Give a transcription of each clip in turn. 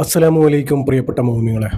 അസ്സലാമു അലൈക്കും പ്രിയപ്പെട്ട മോമിനികളെ.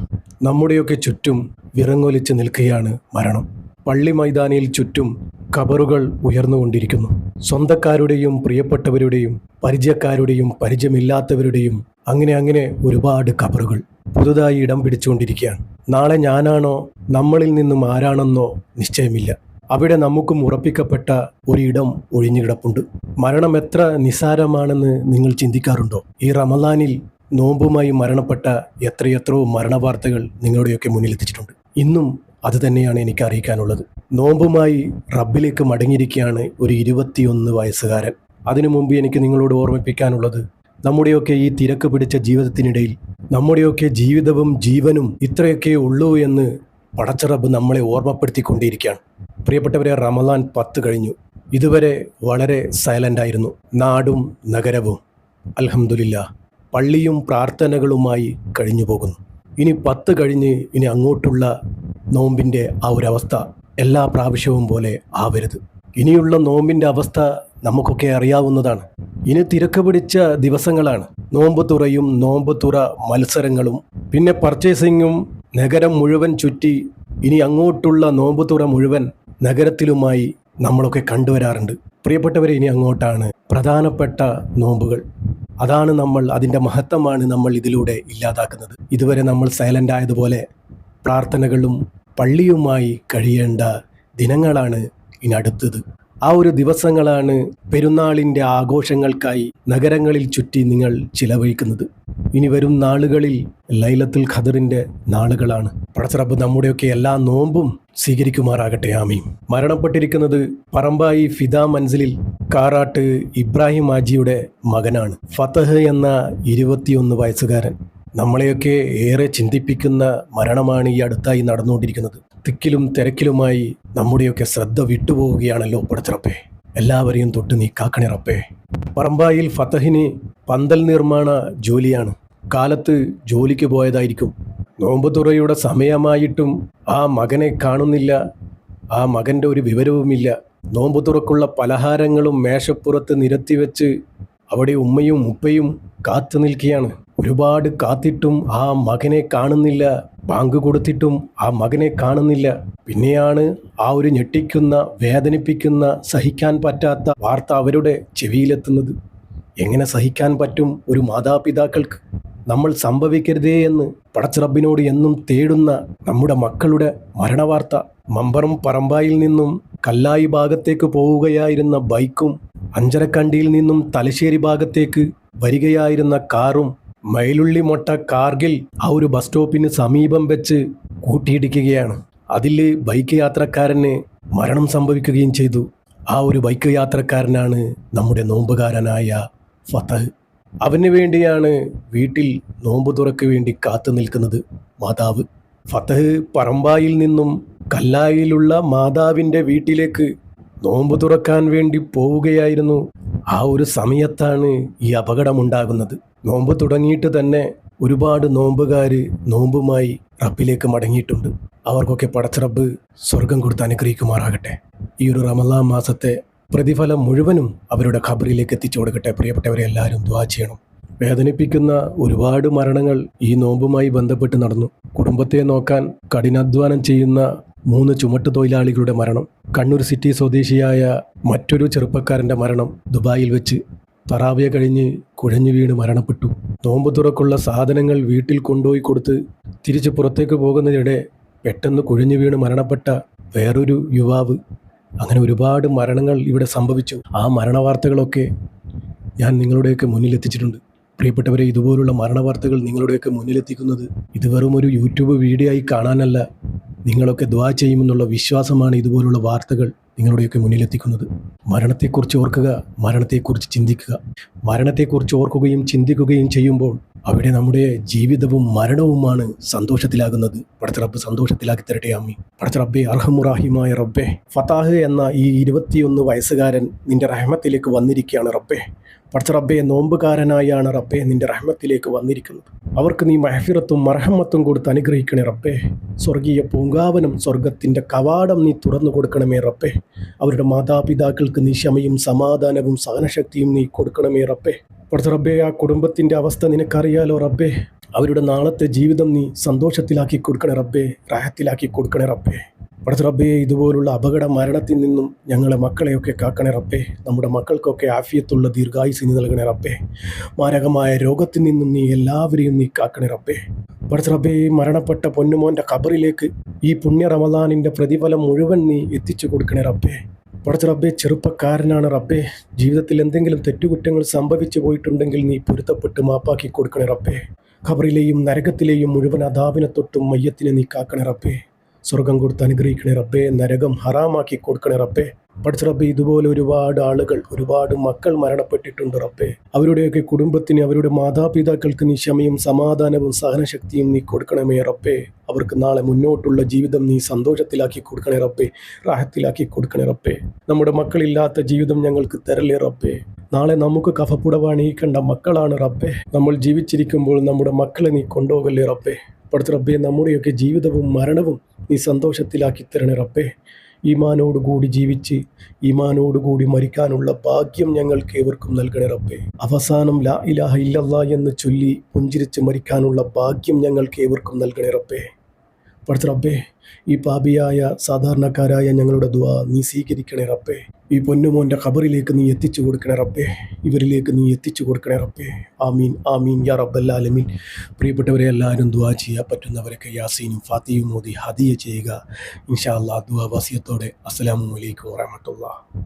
നമ്മുടെയൊക്കെ ചുറ്റും വിറങ്ങൊലിച്ച് നിൽക്കുകയാണ് മരണം. പള്ളി മൈതാനിയിൽ ചുറ്റും ഖബറുകൾ ഉയർന്നുകൊണ്ടിരിക്കുന്നു. സ്വന്തക്കാരുടെയും പ്രിയപ്പെട്ടവരുടെയും പരിചയക്കാരുടെയും പരിചയമില്ലാത്തവരുടെയും അങ്ങനെ ഒരുപാട് ഖബറുകൾ പുതുതായി ഇടം പിടിച്ചുകൊണ്ടിരിക്കുകയാണ്. നാളെ ഞാനാണോ നമ്മളിൽ നിന്നും ആരാണെന്നോ നിശ്ചയമില്ല. അവിടെ നമുക്കും ഉറപ്പിക്കപ്പെട്ട ഒരിടം ഒഴിഞ്ഞുകിടപ്പുണ്ട്. മരണം എത്ര നിസ്സാരമാണെന്ന് നിങ്ങൾ ചിന്തിക്കാറുണ്ടോ? ഈ റമദാനിൽ നോമ്പുമായി മരണപ്പെട്ട എത്രയെത്രയോ മരണവാർത്തകൾ നിങ്ങളുടെയൊക്കെ മുന്നിലെത്തിച്ചിട്ടുണ്ട്. ഇന്നും അത് തന്നെയാണ് എനിക്ക് അറിയിക്കാനുള്ളത്. നോമ്പുമായി റബ്ബിലേക്ക് മടങ്ങിയിരിക്കുകയാണ് ഒരു 21 വയസ്സുകാരൻ. അതിനു മുമ്പ് എനിക്ക് നിങ്ങളോട് ഓർമ്മിപ്പിക്കാനുള്ളത്, നമ്മുടെയൊക്കെ ഈ തിരക്ക് പിടിച്ച ജീവിതത്തിനിടയിൽ നമ്മുടെയൊക്കെ ജീവിതവും ജീവനും ഇത്രയൊക്കെ ഉള്ളൂ എന്ന് പടച്ച റബ്ബ് നമ്മളെ ഓർമ്മപ്പെടുത്തിക്കൊണ്ടേയിരിക്കുകയാണ്. പ്രിയപ്പെട്ടവരെ, റമദാൻ 10 കഴിഞ്ഞു. ഇതുവരെ വളരെ സൈലൻ്റായിരുന്നു നാടും നഗരവും. അൽഹംദുലില്ലാഹ്, പള്ളിയും പ്രാർത്ഥനകളുമായി കഴിഞ്ഞു പോകുന്നു. ഇനി 10 കഴിഞ്ഞ് ഇനി അങ്ങോട്ടുള്ള നോമ്പിൻ്റെ ആ ഒരവസ്ഥ എല്ലാ പ്രാവശ്യവും പോലെ ആവരുത്. ഇനിയുള്ള നോമ്പിൻ്റെ അവസ്ഥ നമുക്കൊക്കെ അറിയാവുന്നതാണ്. ഇനി തിരക്ക് പിടിച്ച ദിവസങ്ങളാണ്. നോമ്പ് തുറയും നോമ്പ് തുറ മത്സരങ്ങളും പിന്നെ പർച്ചേസിങ്ങും നഗരം മുഴുവൻ ചുറ്റി ഇനി അങ്ങോട്ടുള്ള നോമ്പ് തുറ മുഴുവൻ നഗരത്തിലുമായി നമ്മളൊക്കെ കണ്ടുവരാറുണ്ട്. പ്രിയപ്പെട്ടവരെ, ഇനി അങ്ങോട്ടാണ് പ്രധാനപ്പെട്ട നോമ്പുകൾ. അതാണ് അതിൻ്റെ മഹത്വമാണ് നമ്മൾ ഇതിലൂടെ ഇല്ലാതാക്കുന്നത്. ഇതുവരെ നമ്മൾ സൈലൻ്റ് ആയതുപോലെ പ്രാർത്ഥനകളും പള്ളിയുമായി കഴിയേണ്ട ദിനങ്ങളാണ് ഇനി അടുത്തത്. ആ ഒരു ദിവസങ്ങളാണ് പെരുന്നാളിൻ്റെ ആഘോഷങ്ങൾക്കായി നഗരങ്ങളിൽ ചുറ്റി നിങ്ങൾ ചിലവഴിക്കുന്നത്. ഇനി വരും നാളുകളിൽ ലൈലത്തുൽ ഖദറിൻ്റെ നാളുകളാണ്. പടച്ച റബ്ബ് നമ്മുടെയൊക്കെ എല്ലാ നോമ്പും സ്വീകരിക്കുമാറാകട്ടെ, ആമീൻ. മരണപ്പെട്ടിരിക്കുന്നത് പറമ്പായി ഫിദ മൻസിലിൽ കാറാട്ട് ഇബ്രാഹിം ഹാജിയുടെ മകനാണ്. ഫതഹ് എന്ന 21 വയസ്സുകാരൻ. നമ്മളെയൊക്കെ ഏറെ ചിന്തിപ്പിക്കുന്ന മരണമാണ് ഈ അടുത്തായി നടന്നുകൊണ്ടിരിക്കുന്നത്. തിക്കിലും തിരക്കിലുമായി നമ്മുടെയൊക്കെ ശ്രദ്ധ വിട്ടുപോവുകയാണല്ലോ പടച്ച റബ്ബേ. എല്ലാവരെയും തൊട്ട് നീ കാക്കണേ റബ്ബേ. പറമ്പായിൽ ഫതഹിന് പന്തൽ നിർമ്മാണ ജോലിയാണ്. കാലത്ത് ജോലിക്ക് പോയതായിരിക്കും. നോമ്പ് തുറയുടെ സമയമായിട്ടും ആ മകനെ കാണുന്നില്ല. ആ മകൻ്റെ ഒരു വിവരവുമില്ല. നോമ്പ് തുറക്കുള്ള പലഹാരങ്ങളും മേശപ്പുറത്ത് നിരത്തിവെച്ച് അവിടെ ഉമ്മയും ഉപ്പയും കാത്തു നിൽക്കുകയാണ്. ഒരുപാട് കാത്തിട്ടും ആ മകനെ കാണുന്നില്ല. ബാങ്ക് കൊടുത്തിട്ടും ആ മകനെ കാണുന്നില്ല. പിന്നെയാണ് ആ ഒരു ഞെട്ടിക്കുന്ന, വേദനിപ്പിക്കുന്ന, സഹിക്കാൻ പറ്റാത്ത വാർത്ത അവരുടെ ചെവിയിലെത്തുന്നത്. എങ്ങനെ സഹിക്കാൻ പറ്റും ഒരു മാതാപിതാക്കൾക്ക്? നമ്മൾ സംഭവിക്കരുതേ എന്ന് പടച്ച റബ്ബിനോട് എന്നും തേടുന്ന നമ്മുടെ മക്കളുടെ മരണവാർത്ത. മമ്പറം പറമ്പായിൽ നിന്നും കല്ലായി ഭാഗത്തേക്ക് പോവുകയായിരുന്ന ബൈക്കും അഞ്ചരക്കണ്ടിയിൽ നിന്നും തലശ്ശേരി ഭാഗത്തേക്ക് വരികയായിരുന്ന കാറും മയിലുള്ളി മൊട്ട കാർഗിൽ ആ ഒരു ബസ് സ്റ്റോപ്പിന് സമീപം വെച്ച് കൂട്ടിയിടിക്കുകയാണ്. അതിൽ ബൈക്ക് യാത്രക്കാരന് മരണം സംഭവിക്കുകയും ചെയ്തു. ആ ഒരു ബൈക്ക് യാത്രക്കാരനാണ് നമ്മുടെ നോമ്പുകാരനായ ഫതഹ്. അവന് വേണ്ടിയാണ് വീട്ടിൽ നോമ്പ് തുറക്ക് വേണ്ടി കാത്തു നിൽക്കുന്നത് മാതാവ്. ഫതഹ് പറമ്പായിൽ നിന്നും കല്ലായിലുള്ള മാതാവിൻ്റെ വീട്ടിലേക്ക് നോമ്പ് തുറക്കാൻ വേണ്ടി പോവുകയായിരുന്നു. ആ ഒരു സമയത്താണ് ഈ അപകടമുണ്ടാകുന്നത്. നോമ്പ് തുടങ്ങിയിട്ട് തന്നെ ഒരുപാട് നോമ്പുകാർ നോമ്പുമായി റബ്ബിലേക്ക് മടങ്ങിയിട്ടുണ്ട്. അവർക്കൊക്കെ പടച്ച റബ്ബ് സ്വർഗം കൊടുത്ത് അനുഗ്രഹിക്കുമാറാകട്ടെ. ഈ ഒരു റമദാൻ മാസത്തെ പ്രതിഫലം മുഴുവനും അവരുടെ ഖബറിലേക്ക് എത്തിച്ചു കൊടുക്കട്ടെ. പ്രിയപ്പെട്ടവരെ, എല്ലാവരും ദുആ ചെയ്യണം. വേദനിപ്പിക്കുന്ന ഒരുപാട് മരണങ്ങൾ ഈ നോമ്പുമായി ബന്ധപ്പെട്ട് നടന്നു. കുടുംബത്തെ നോക്കാൻ കഠിനാധ്വാനം ചെയ്യുന്ന 3 ചുമട്ട് തൊഴിലാളികളുടെ മരണം. കണ്ണൂർ സിറ്റി സ്വദേശിയായ മറ്റൊരു ചെറുപ്പക്കാരൻ്റെ മരണം ദുബായിൽ വെച്ച്. തറാവിയ കഴിഞ്ഞ് കുഴഞ്ഞു വീണ് മരണപ്പെട്ടു. നോമ്പ് തുറക്കുള്ള സാധനങ്ങൾ വീട്ടിൽ കൊണ്ടുപോയി കൊടുത്ത് തിരിച്ച് പുറത്തേക്ക് പോകുന്നതിനിടെ പെട്ടെന്ന് കുഴഞ്ഞു വീണ് മരണപ്പെട്ട വേറൊരു യുവാവ്. അങ്ങനെ ഒരുപാട് മരണങ്ങൾ ഇവിടെ സംഭവിച്ചു. ആ മരണവാർത്തകളൊക്കെ ഞാൻ നിങ്ങളുടെയൊക്കെ മുന്നിലെത്തിച്ചിട്ടുണ്ട്. പ്രിയപ്പെട്ടവരെ, ഇതുപോലുള്ള മരണവാർത്തകൾ നിങ്ങളുടെയൊക്കെ മുന്നിലെത്തിക്കുന്നത് ഇത് വെറും ഒരു യൂട്യൂബ് വീഡിയോ ആയി കാണാനല്ല. നിങ്ങളൊക്കെ ദുആ ചെയ്യുമെന്നുള്ള വിശ്വാസമാണ് ഇതുപോലുള്ള വാർത്തകൾ നിങ്ങളുടെയൊക്കെ മുന്നിലെത്തിക്കുന്നത്. മരണത്തെക്കുറിച്ച് ഓർക്കുക, മരണത്തെക്കുറിച്ച് ചിന്തിക്കുക. മരണത്തെക്കുറിച്ച് ഓർക്കുകയും ചിന്തിക്കുകയും ചെയ്യുമ്പോൾ അവിടെ നമ്മുടെ ജീവിതവും മരണവുമാണ് സന്തോഷത്തിലാകുന്നത്. പടച്ച റബ്ബ് സന്തോഷത്തിലാക്കി തരട്ടെ, ആമീൻ. പടച്ച റബ്ബേ, അർഹമുറാഹിമായ റബ്ബേ, ഫതാഹ് എന്ന ഈ 21 വയസ്സുകാരൻ നിന്റെ റഹ്മത്തിലേക്ക് വന്നിരിക്കുകയാണ് റബ്ബേ. പടച്ച റബ്ബേ, നോമ്പുകാരനായാണ് റബ്ബേ നിന്റെ റഹ്മത്തിലേക്ക് വന്നിരിക്കുന്നത്. അവർക്ക് നീ മഹ്ഫിറത്തും മർഹമത്തും കൊടുത്ത് അനുഗ്രഹിക്കണേ റബ്ബേ. സ്വർഗീയ പൂങ്കാവനം, സ്വർഗത്തിൻ്റെ കവാടം നീ തുറന്നു കൊടുക്കണമേ റബ്ബേ. അവരുടെ മാതാപിതാക്കൾക്ക് നീ ക്ഷമയും സമാധാനവും സഹനശക്തിയും നീ കൊടുക്കണമേ റബ്ബേ. പടച്ച റബ്ബേ, ആ കുടുംബത്തിൻ്റെ അവസ്ഥ നിനക്കറിയാലോ റബ്ബേ. അവരുടെ നാളത്തെ ജീവിതം നീ സന്തോഷത്തിലാക്കി കൊടുക്കണേ റബ്ബേ, റാഹത്തിലാക്കി കൊടുക്കണേ റബ്ബേ. പടച്ച റബ്ബേ, ഇതുപോലുള്ള അപകട മരണത്തിൽ നിന്നും ഞങ്ങളെ മക്കളെയൊക്കെ കാക്കണേ റബ്ബേ. നമ്മുടെ മക്കൾക്കൊക്കെ ആഫിയത്തുള്ള ദീർഘായുസ് നീ നൽകണേ റബ്ബേ. മാരകമായ രോഗത്തിൽ നിന്നും നീ എല്ലാവരെയും നീ കാക്കണേ റബ്ബേ. പടച്ച റബ്ബേ, മരണപ്പെട്ട പൊന്നുമോൻ്റെ ഖബറിലേക്ക് ഈ പുണ്യ റമദാനിൻ്റെ പ്രതിഫലം മുഴുവൻ നീ എത്തിച്ചു കൊടുക്കണേ റബ്ബേ. പടച്ച റബ്ബേ, ചെറുപ്പക്കാരനാണ് റബ്ബേ, ജീവിതത്തിൽ എന്തെങ്കിലും തെറ്റുകുറ്റങ്ങൾ സംഭവിച്ചു പോയിട്ടുണ്ടെങ്കിൽ നീ പൊരുത്തപ്പെട്ട് മാപ്പാക്കി കൊടുക്കണേ റബ്ബേ. ഖബറിലെയും നരകത്തിലെയും മുഴുവൻ അദാബിനെ തൊട്ടും മയ്യത്തിനെ നീ കാക്കണേ റബ്ബേ. സ്വർഗം കൊടുത്ത് അനുഗ്രഹിക്കണേ റബ്ബേ, നരകം ഹറാമാക്കി കൊടുക്കണേ റബ്ബേ. പടച്ച റബ്ബേ, ഇതുപോലെ ഒരുപാട് ആളുകൾ, ഒരുപാട് മക്കൾ മരണപ്പെട്ടിട്ടുണ്ട് റബ്ബേ. അവരുടെയൊക്കെ കുടുംബത്തിന്, അവരുടെ മാതാപിതാക്കൾക്ക് നീ ക്ഷമയും സമാധാനവും സഹനശക്തിയും നീ കൊടുക്കണമേ റബ്ബേ. അവർക്ക് നാളെ മുന്നോട്ടുള്ള ജീവിതം നീ സന്തോഷത്തിലാക്കി കൊടുക്കണേ റബ്ബേ, റാഹത്തിലാക്കി കൊടുക്കണേ റബ്ബേ. നമ്മുടെ മക്കളില്ലാത്ത ജീവിതം ഞങ്ങൾക്ക് തരലേ റബ്ബേ. നാളെ നമുക്ക് കഫപ്പുടവ അണിയിക്കേണ്ട മക്കളാണ് റബ്ബേ. നമ്മൾ ജീവിച്ചിരിക്കുമ്പോൾ നമ്മുടെ മക്കളെ നീ കൊണ്ടുപോകല്ലേ റബ്ബേ. പടച്ച റബ്ബേ, നമ്മുടെയൊക്കെ ജീവിതവും മരണവും നീ സന്തോഷത്തിലാക്കി തരണേ റബ്ബേ. ഈമാനോടുകൂടി ജീവിച്ച് ഈമാനോടുകൂടി മരിക്കാനുള്ള ഭാഗ്യം ഞങ്ങൾക്ക് ഏവർക്കും നൽകണേ റബ്ബേ. അവസാനം ലാ ഇലാഹ ഇല്ലല്ലാ എന്ന് ചൊല്ലി പുഞ്ചിരിച്ച് മരിക്കാനുള്ള ഭാഗ്യം ഞങ്ങൾക്ക് ഏവർക്കും നൽകണേ റബ്ബേ. പടച്ച റബ്ബേ, ഈ പാപിയായ സാധാരണക്കാരായ ഞങ്ങളുടെ ദുആ നീ സ്വീകരിക്കണേ റബ്ബേ. ഈ പൊന്നുമോൻ്റെ ഖബറിലേക്ക് നീ എത്തിച്ചു കൊടുക്കണേ റബ്ബേ. ഇവരിലേക്ക് നീ എത്തിച്ചു കൊടുക്കണേ റബ്ബേ. ആമീൻ ആമീൻ യാ റബ്ബൽ ആലമീൻ. പ്രിയപ്പെട്ടവരെ, എല്ലാവരും ദുആ ചെയ്യാൻ പറ്റുന്നവരൊക്കെ യാസീനും ഫാത്തിഹയും ഓതി ഹദിയ ചെയ്യുക. ഇൻഷാ അല്ലാഹ്. ദുആ വസിയത്തോടെ അസ്സലാമു അലൈക്കും വറഹ്മത്തുള്ളാഹി.